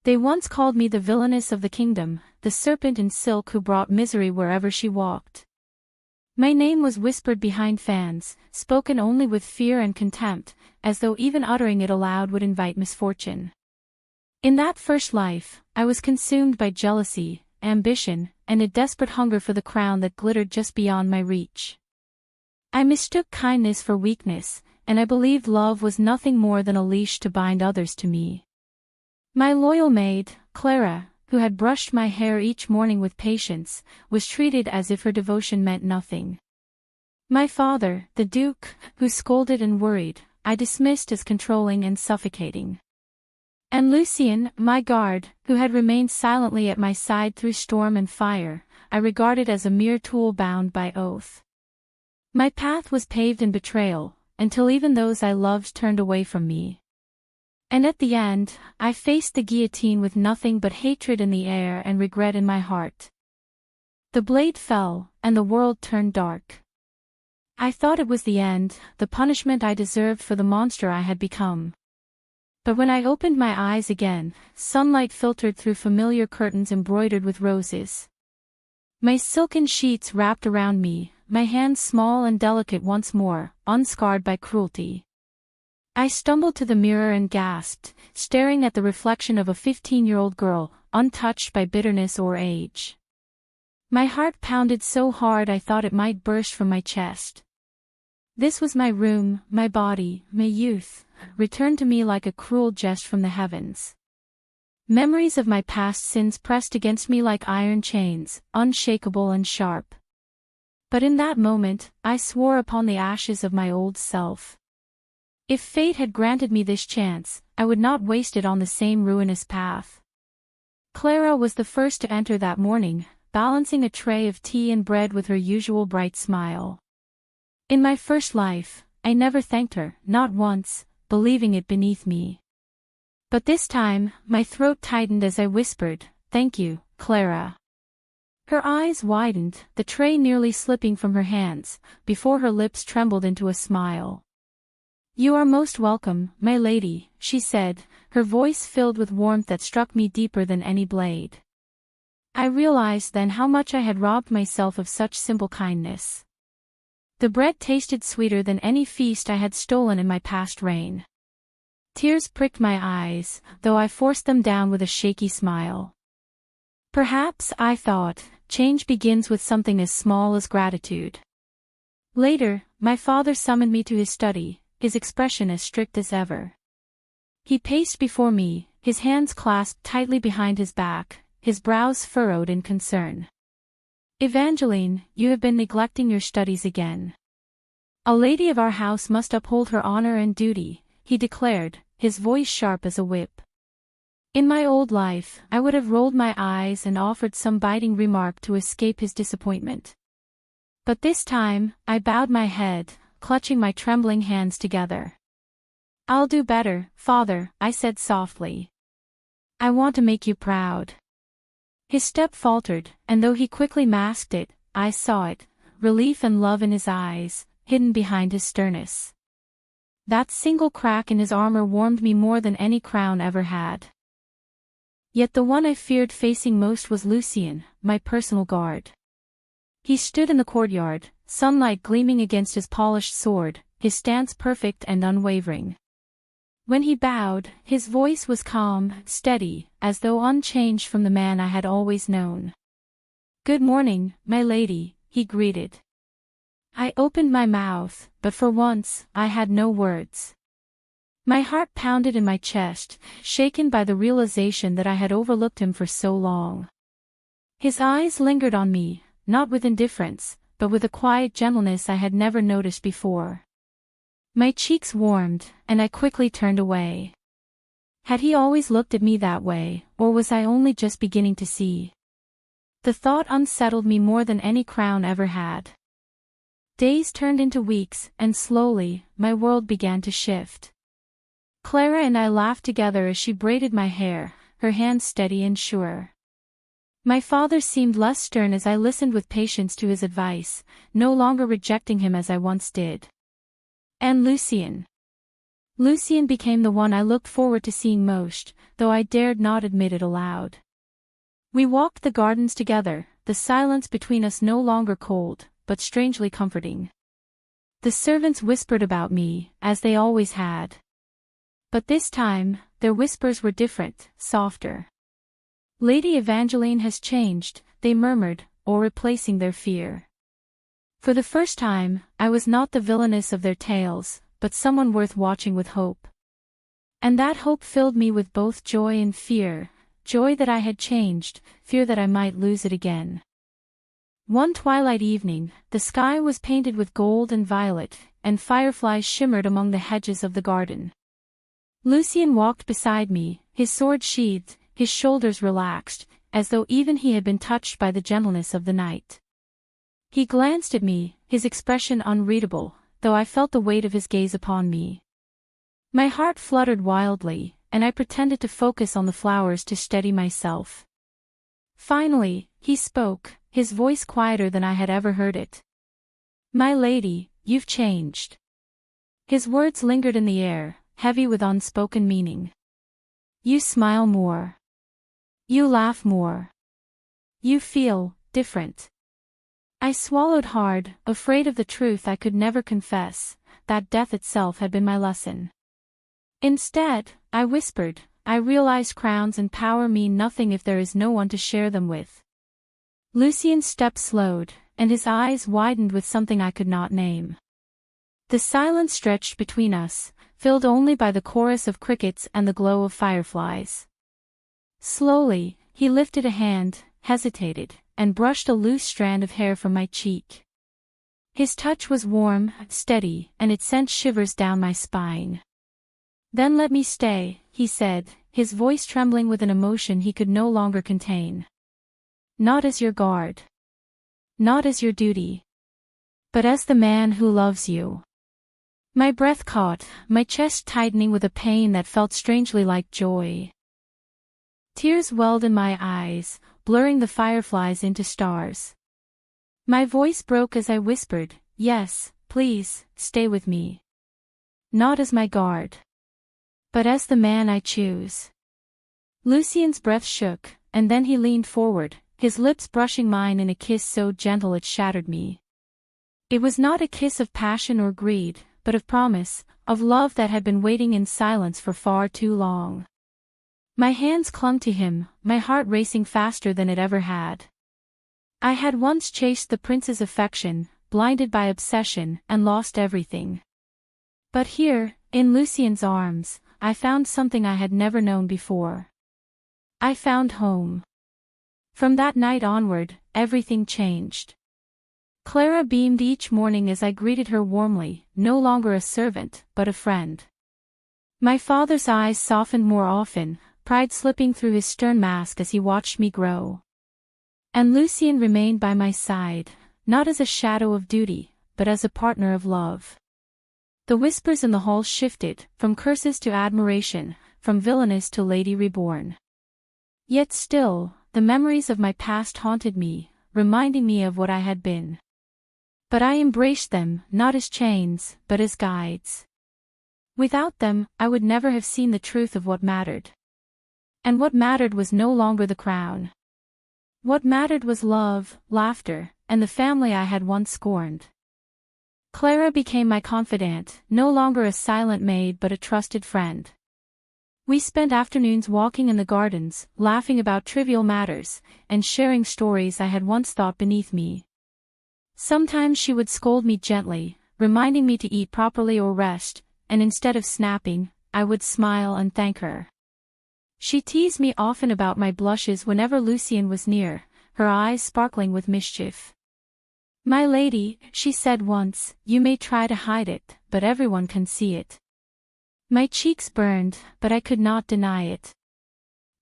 They once called me the villainess of the kingdom, the serpent in silk who brought misery wherever she walked. My name was whispered behind fans, spoken only with fear and contempt, as though even uttering it aloud would invite misfortune. In that first life, I was consumed by jealousy, ambition, and a desperate hunger for the crown that glittered just beyond my reach. I mistook kindness for weakness, and I believed love was nothing more than a leash to bind others to me. My loyal maid, Clara, who had brushed my hair each morning with patience, was treated as if her devotion meant nothing. My father, the Duke, who scolded and worried, I dismissed as controlling and suffocating. And Lucien, my guard, who had remained silently at my side through storm and fire, I regarded as a mere tool bound by oath. My path was paved in betrayal, until even those I loved turned away from me. And at the end, I faced the guillotine with nothing but hatred in the air and regret in my heart. The blade fell, and the world turned dark. I thought it was the end, the punishment I deserved for the monster I had become. But when I opened my eyes again, sunlight filtered through familiar curtains embroidered with roses. My silken sheets wrapped around me, my hands small and delicate once more, unscarred by cruelty. I stumbled to the mirror and gasped, staring at the reflection of a 15-year-old girl, untouched by bitterness or age. My heart pounded so hard I thought it might burst from my chest. This was my room, my body, my youth, returned to me like a cruel jest from the heavens. Memories of my past sins pressed against me like iron chains, unshakable and sharp. But in that moment, I swore upon the ashes of my old self. If fate had granted me this chance, I would not waste it on the same ruinous path. Clara was the first to enter that morning, balancing a tray of tea and bread with her usual bright smile. In my first life, I never thanked her, not once, believing it beneath me. But this time, my throat tightened as I whispered, "Thank you, Clara." Her eyes widened, the tray nearly slipping from her hands, before her lips trembled into a smile. "You are most welcome, my lady," she said, her voice filled with warmth that struck me deeper than any blade. I realized then how much I had robbed myself of such simple kindness. The bread tasted sweeter than any feast I had stolen in my past reign. Tears pricked my eyes, though I forced them down with a shaky smile. Perhaps, I thought, change begins with something as small as gratitude. Later, my father summoned me to his study, his expression as strict as ever. He paced before me, his hands clasped tightly behind his back, his brows furrowed in concern. "Evangeline, you have been neglecting your studies again. A lady of our house must uphold her honor and duty," he declared, his voice sharp as a whip. In my old life, I would have rolled my eyes and offered some biting remark to escape his disappointment. But this time, I bowed my head, clutching my trembling hands together. "I'll do better, father," I said softly. "I want to make you proud." His step faltered, and though he quickly masked it, I saw it, relief and love in his eyes, hidden behind his sternness. That single crack in his armor warmed me more than any crown ever had. Yet the one I feared facing most was Lucien, my personal guard. He stood in the courtyard, sunlight gleaming against his polished sword, his stance perfect and unwavering. When he bowed, his voice was calm, steady, as though unchanged from the man I had always known. "Good morning, my lady," he greeted. I opened my mouth, but for once, I had no words. My heart pounded in my chest, shaken by the realization that I had overlooked him for so long. His eyes lingered on me, not with indifference, but with a quiet gentleness I had never noticed before. My cheeks warmed, and I quickly turned away. Had he always looked at me that way, or was I only just beginning to see? The thought unsettled me more than any crown ever had. Days turned into weeks, and slowly, my world began to shift. Clara and I laughed together as she braided my hair, her hands steady and sure. My father seemed less stern as I listened with patience to his advice, no longer rejecting him as I once did. And Lucien. Lucien became the one I looked forward to seeing most, though I dared not admit it aloud. We walked the gardens together, the silence between us no longer cold, but strangely comforting. The servants whispered about me, as they always had. But this time, their whispers were different, softer. "Lady Evangeline has changed," they murmured, or replacing their fear. For the first time, I was not the villainess of their tales, but someone worth watching with hope. And that hope filled me with both joy and fear, joy that I had changed, fear that I might lose it again. One twilight evening, the sky was painted with gold and violet, and fireflies shimmered among the hedges of the garden. Lucien walked beside me, his sword sheathed, his shoulders relaxed, as though even he had been touched by the gentleness of the night. He glanced at me, his expression unreadable, though I felt the weight of his gaze upon me. My heart fluttered wildly, and I pretended to focus on the flowers to steady myself. Finally, he spoke, his voice quieter than I had ever heard it. "My lady, you've changed." His words lingered in the air, heavy with unspoken meaning. "You smile more. You laugh more. You feel different." I swallowed hard, afraid of the truth I could never confess, that death itself had been my lesson. Instead, I whispered, "I realize crowns and power mean nothing if there is no one to share them with." Lucien's step slowed, and his eyes widened with something I could not name. The silence stretched between us, filled only by the chorus of crickets and the glow of fireflies. Slowly, he lifted a hand, hesitated, and brushed a loose strand of hair from my cheek. His touch was warm, steady, and it sent shivers down my spine. "Then let me stay," he said, his voice trembling with an emotion he could no longer contain. "Not as your guard. Not as your duty. But as the man who loves you." My breath caught, my chest tightening with a pain that felt strangely like joy. Tears welled in my eyes, blurring the fireflies into stars. My voice broke as I whispered, "Yes, please, stay with me. Not as my guard. But as the man I choose." Lucien's breath shook, and then he leaned forward, his lips brushing mine in a kiss so gentle it shattered me. It was not a kiss of passion or greed, but of promise, of love that had been waiting in silence for far too long. My hands clung to him, my heart racing faster than it ever had. I had once chased the prince's affection, blinded by obsession, and lost everything. But here, in Lucien's arms, I found something I had never known before. I found home. From that night onward, everything changed. Clara beamed each morning as I greeted her warmly, no longer a servant, but a friend. My father's eyes softened more often, pride slipping through his stern mask as he watched me grow. And Lucien remained by my side, not as a shadow of duty, but as a partner of love. The whispers in the hall shifted, from curses to admiration, from villainess to lady reborn. Yet still, the memories of my past haunted me, reminding me of what I had been. But I embraced them, not as chains, but as guides. Without them, I would never have seen the truth of what mattered. And what mattered was no longer the crown. What mattered was love, laughter, and the family I had once scorned. Clara became my confidant, no longer a silent maid but a trusted friend. We spent afternoons walking in the gardens, laughing about trivial matters, and sharing stories I had once thought beneath me. Sometimes she would scold me gently, reminding me to eat properly or rest, and instead of snapping, I would smile and thank her. She teased me often about my blushes whenever Lucien was near, her eyes sparkling with mischief. "My lady," she said once, "you may try to hide it, but everyone can see it." My cheeks burned, but I could not deny it.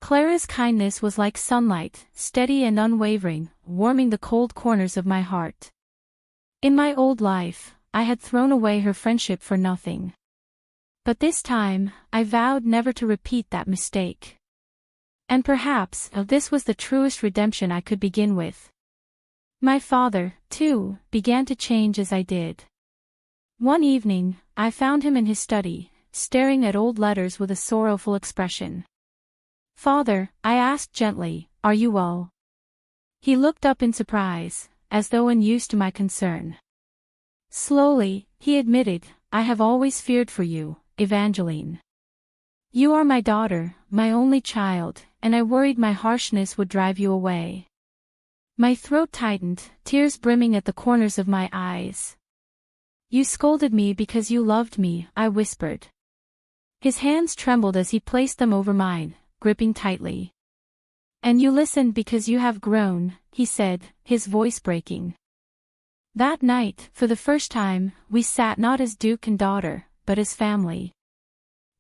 Clara's kindness was like sunlight, steady and unwavering, warming the cold corners of my heart. In my old life, I had thrown away her friendship for nothing. But this time, I vowed never to repeat that mistake. And perhaps, this was the truest redemption I could begin with. My father, too, began to change as I did. One evening, I found him in his study, staring at old letters with a sorrowful expression. "Father," I asked gently, "are you well?" He looked up in surprise, as though unused to my concern. Slowly, he admitted, "I have always feared for you, Evangeline. You are my daughter, my only child, and I worried my harshness would drive you away." My throat tightened, tears brimming at the corners of my eyes. "You scolded me because you loved me," I whispered. His hands trembled as he placed them over mine, gripping tightly. "And you listened because you have grown," he said, his voice breaking. That night, for the first time, we sat not as duke and daughter, but as family.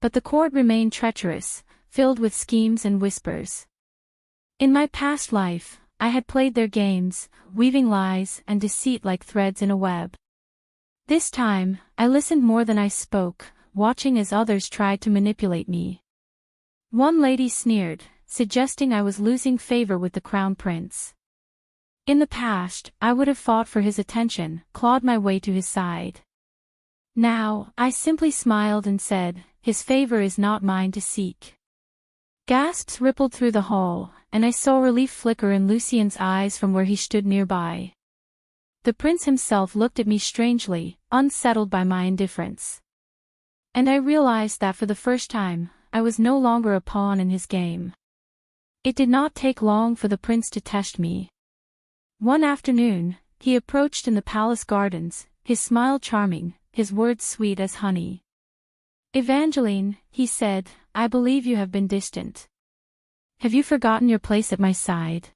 But the court remained treacherous, filled with schemes and whispers. In my past life, I had played their games, weaving lies and deceit like threads in a web. This time, I listened more than I spoke, watching as others tried to manipulate me. One lady sneered, suggesting I was losing favor with the crown prince. In the past, I would have fought for his attention, clawed my way to his side. Now, I simply smiled and said, "His favor is not mine to seek." Gasps rippled through the hall, and I saw relief flicker in Lucien's eyes from where he stood nearby. The prince himself looked at me strangely, unsettled by my indifference. And I realized that for the first time, I was no longer a pawn in his game. It did not take long for the prince to test me. One afternoon, he approached in the palace gardens, his smile charming, his words sweet as honey. "Evangeline," he said, "I believe you have been distant. Have you forgotten your place at my side?"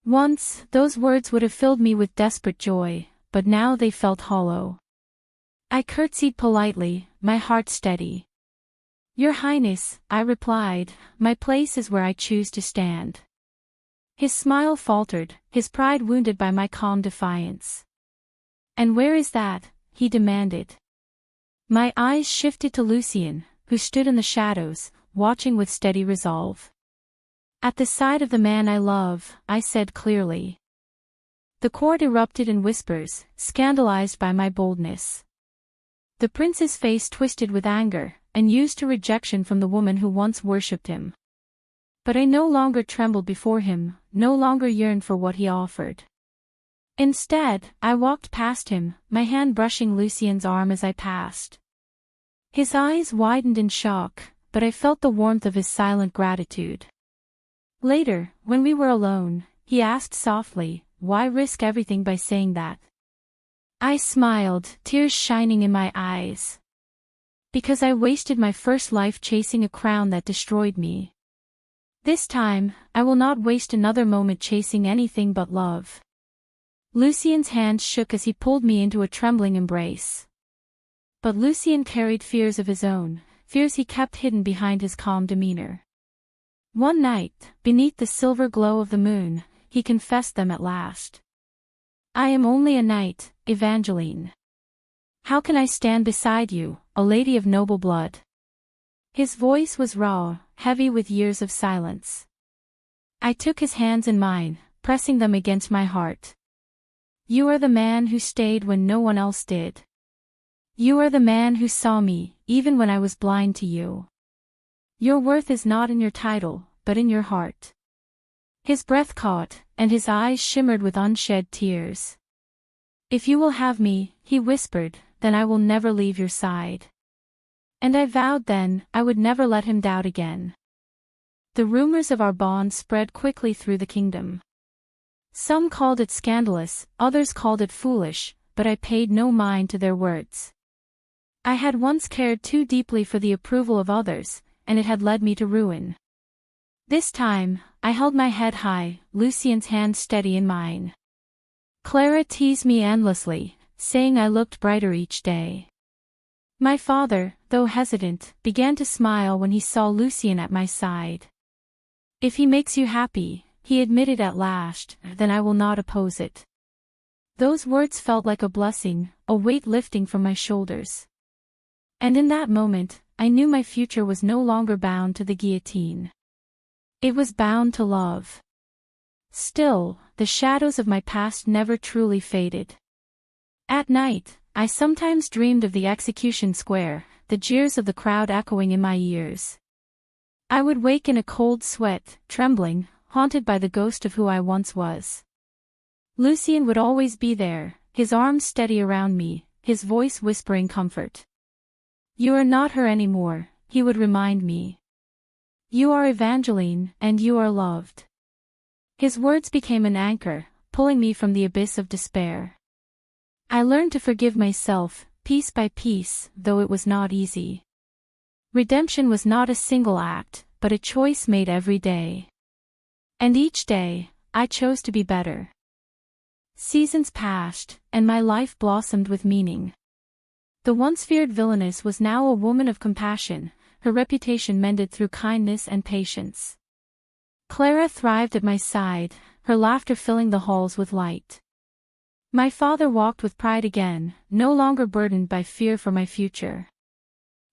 Once, those words would have filled me with desperate joy, but now they felt hollow. I curtsied politely, my heart steady. "Your Highness," I replied, "my place is where I choose to stand." His smile faltered, his pride wounded by my calm defiance. "And where is that?" he demanded. My eyes shifted to Lucien, who stood in the shadows, watching with steady resolve. "At the side of the man I love," I said clearly. The court erupted in whispers, scandalized by my boldness. The prince's face twisted with anger, and used to rejection from the woman who once worshipped him. But I no longer trembled before him, no longer yearned for what he offered. Instead, I walked past him, my hand brushing Lucien's arm as I passed. His eyes widened in shock, but I felt the warmth of his silent gratitude. Later, when we were alone, he asked softly, "Why risk everything by saying that?" I smiled, tears shining in my eyes. "Because I wasted my first life chasing a crown that destroyed me. This time, I will not waste another moment chasing anything but love." Lucien's hand shook as he pulled me into a trembling embrace. But Lucien carried fears of his own, fears he kept hidden behind his calm demeanor. One night, beneath the silver glow of the moon, he confessed them at last. "I am only a knight, Evangeline. How can I stand beside you, a lady of noble blood?" His voice was raw, heavy with years of silence. I took his hands in mine, pressing them against my heart. "You are the man who stayed when no one else did. You are the man who saw me, even when I was blind to you. Your worth is not in your title, but in your heart." His breath caught, and his eyes shimmered with unshed tears. "If you will have me," he whispered, "then I will never leave your side." And I vowed then, I would never let him doubt again. The rumors of our bond spread quickly through the kingdom. Some called it scandalous, others called it foolish, but I paid no mind to their words. I had once cared too deeply for the approval of others, and it had led me to ruin. This time, I held my head high, Lucien's hand steady in mine. Clara teased me endlessly, saying I looked brighter each day. My father, though hesitant, began to smile when he saw Lucien at my side. "If he makes you happy," he admitted at last, "then I will not oppose it." Those words felt like a blessing, a weight lifting from my shoulders. And in that moment, I knew my future was no longer bound to the guillotine. It was bound to love. Still, the shadows of my past never truly faded. At night, I sometimes dreamed of the execution square, the jeers of the crowd echoing in my ears. I would wake in a cold sweat, trembling, haunted by the ghost of who I once was. Lucien would always be there, his arms steady around me, his voice whispering comfort. "You are not her anymore," he would remind me. "You are Evangeline, and you are loved." His words became an anchor, pulling me from the abyss of despair. I learned to forgive myself, piece by piece, though it was not easy. Redemption was not a single act, but a choice made every day. And each day, I chose to be better. Seasons passed, and my life blossomed with meaning. The once feared villainess was now a woman of compassion, her reputation mended through kindness and patience. Clara thrived at my side, her laughter filling the halls with light. My father walked with pride again, no longer burdened by fear for my future.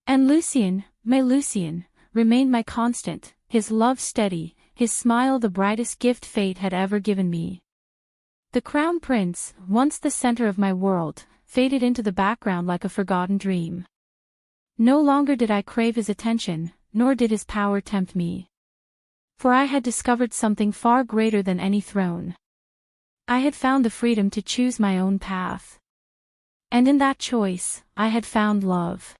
And Lucien, my Lucien, remained my constant, his love steady, his smile the brightest gift fate had ever given me. The crown prince, once the center of my world, faded into the background like a forgotten dream. No longer did I crave his attention, nor did his power tempt me. For I had discovered something far greater than any throne. I had found the freedom to choose my own path. And in that choice, I had found love.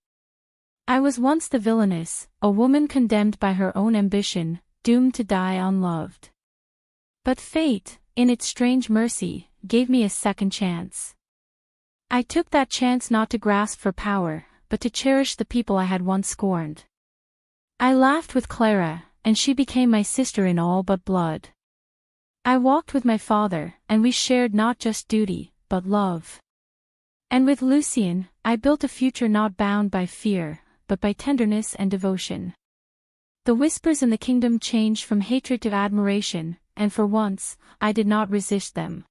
I was once the villainess, a woman condemned by her own ambition, doomed to die unloved. But fate, in its strange mercy, gave me a second chance. I took that chance not to grasp for power, but to cherish the people I had once scorned. I laughed with Clara, and she became my sister in all but blood. I walked with my father, and we shared not just duty, but love. And with Lucien, I built a future not bound by fear, but by tenderness and devotion. The whispers in the kingdom changed from hatred to admiration, and for once, I did not resist them.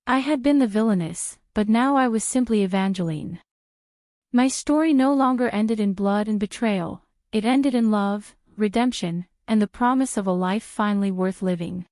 I had been the villainess, but now I was simply Evangeline. My story no longer ended in blood and betrayal, it ended in love, redemption, and the promise of a life finally worth living.